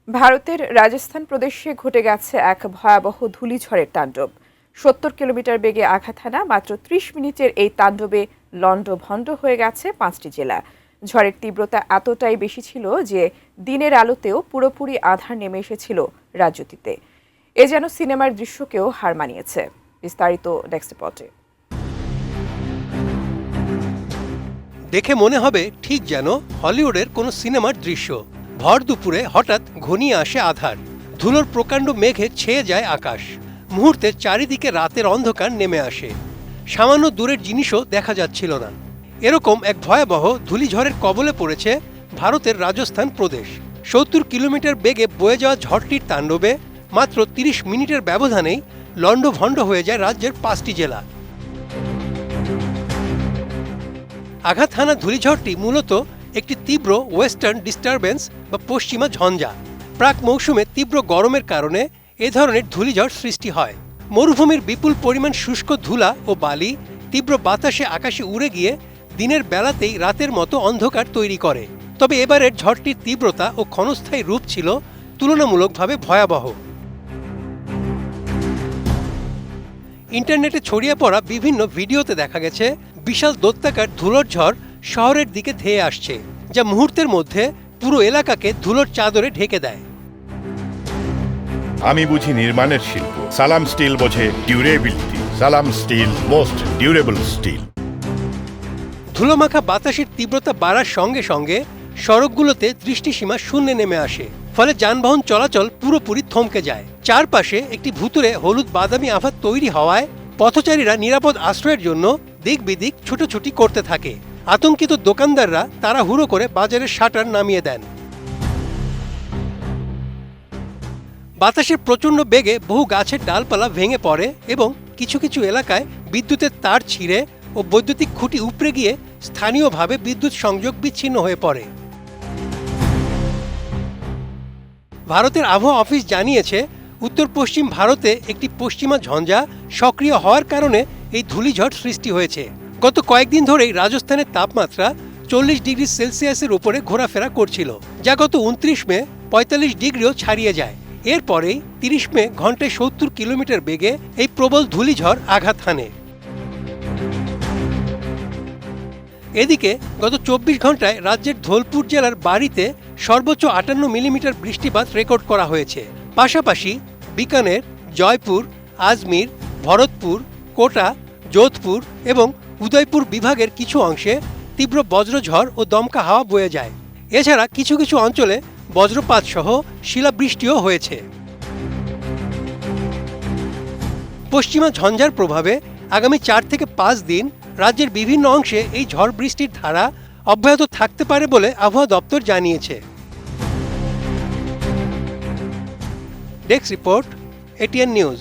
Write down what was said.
ভারতের রাজস্থান প্রদেশে ঘটে গেছে এক ভয়াবহ ধূলিঝড়ের তাণ্ডব। ৭০ কিলোমিটার বেগে আঘাত হানা মাত্র ৩০ মিনিটের এই তাণ্ডবে লণ্ডভণ্ড হয়ে গেছে ৫টি জেলা। ঝড়ের তীব্রতা এতটাই বেশি ছিল যে দিনের আলোতেও পুরোপুরি আঁধার নেমে এসেছিল রাজ্যটিতে। এ যেন সিনেমার দৃশ্যকেও হার মানিয়েছে। বিস্তারিত ডেস্ক রিপোর্টে। দেখে মনে হবে ঠিক যেন হলিউডের কোনো সিনেমার দৃশ্য। ভর দুপুরে হঠাৎ ঘনিয়ে আসে আঁধার, ধুলোর প্রকাণ্ড মেঘে ছেয়ে যায় আকাশ। মুহূর্তে চারিদিকে রাতের অন্ধকার নেমে আসে, সামান্য দূরের জিনিসও দেখা যাচ্ছিল না। এরকম এক ভয়াবহ ধূলিঝড়ের কবলে পড়েছে ভারতের রাজস্থান প্রদেশ। ৭০ কিলোমিটার বেগে বয়ে যাওয়া ঝড়টির তাণ্ডবে মাত্র ৩০ মিনিটের ব্যবধানেই লণ্ডভণ্ড হয়ে যায় রাজ্যের ৫টি জেলা। আঘাত হানা ধূলিঝড়টি মূলত একটি তীব্র ওয়েস্টার্ন ডিস্টারবেন্স বা পশ্চিমা ঝঞ্ঝা। প্রাক মৌসুমে তীব্র গরমের কারণে এ ধরনের ধূলিঝড় সৃষ্টি হয়। মরুভূমির বিপুল পরিমাণ শুষ্ক ধুলা ও বালি তীব্র বাতাসে আকাশে উড়ে গিয়ে দিনের বেলাতেই রাতের মতো অন্ধকার তৈরি করে। তবে এবারের ঝড়টির তীব্রতা ও ক্ষণস্থায়ী রূপ ছিল তুলনামূলকভাবে ভয়াবহ। ইন্টারনেটে ছড়িয়ে পড়া বিভিন্ন ভিডিওতে দেখা গেছে বিশাল দৈত্যাকার ধুলোর ঝড় শহরের দিকে ধেয়ে আসছে, যা মুহূর্তের মধ্যে পুরো এলাকাকে ধুলোর চাদরে ঢেকে দেয়। আমি বুঝি নির্মাণের শিল্প, সালাম স্টিল বোঝে ডিউরেবিলিটি। সালাম স্টিল, মোস্ট ডিউরেবল স্টিল। ধুলোমাখা বাতাসের তীব্রতা বাড়ার সঙ্গে সঙ্গে সড়কগুলোতে দৃষ্টিসীমা শূন্যে নেমে আসে, ফলে যানবাহন চলাচল পুরোপুরি থমকে যায়। চারপাশে একটি ভুতুড়ে হলুদ বাদামি আভা তৈরি হওয়ায় পথচারীরা নিরাপদ আশ্রয়ের জন্য দিক বিদিক ছুটোছুটি করতে থাকে। আতঙ্কিত দোকানদাররা তাড়াহুড়ো করে বাজারের শাটার নামিয়ে দেন। বাতাসের প্রচণ্ড বেগে বহু গাছের ডালপালা ভেঙে পড়ে এবং কিছু কিছু এলাকায় বিদ্যুতের তার ছিঁড়ে ও বৈদ্যুতিক খুঁটি উপড়ে গিয়ে স্থানীয়ভাবে বিদ্যুৎ সংযোগ বিচ্ছিন্ন হয়ে পড়ে। ভারতের আবহাওয়া অফিস জানিয়েছে, উত্তর পশ্চিম ভারতে একটি পশ্চিমা ঝঞ্ঝা সক্রিয় হওয়ার কারণে এই ধূলিঝড় সৃষ্টি হয়েছে। গত কয়েকদিন ধরেই রাজস্থানের তাপমাত্রা 40 ডিগ্রি সেলসিয়াসের উপরে ঘোরাফেরা করছিল, যা গত 29 মে 45 ডিগ্রিও ছাড়িয়ে যায়। এরপরেই 30 মে ঘন্টায় 70 কিলোমিটার বেগে এই প্রবল ধূলিঝড় আঘাত হানে। এদিকে গত 24 ঘন্টায় রাজ্যের ধোলপুর জেলার বাড়িতে সর্বোচ্চ 58 মিলিমিটার বৃষ্টিপাত রেকর্ড করা হয়েছে। পাশাপাশি বিকানের, জয়পুর, আজমির, ভরতপুর, কোটা, যোধপুর এবং উদয়পুর বিভাগের কিছু অংশে তীব্র বজ্রঝড় ও দমকা হাওয়া বয়ে যায়। এছাড়া কিছু কিছু অঞ্চলে বজ্রপাত সহ শিলাবৃষ্টিও হয়েছে। পশ্চিমা ঝঞ্ঝার প্রভাবে আগামী 4 থেকে 5 দিন রাজ্যের বিভিন্ন অংশে এই ঝড় বৃষ্টির ধারা অব্যাহত থাকতে পারে বলে আবহাওয়া দপ্তর জানিয়েছে। Desk report, ATN news.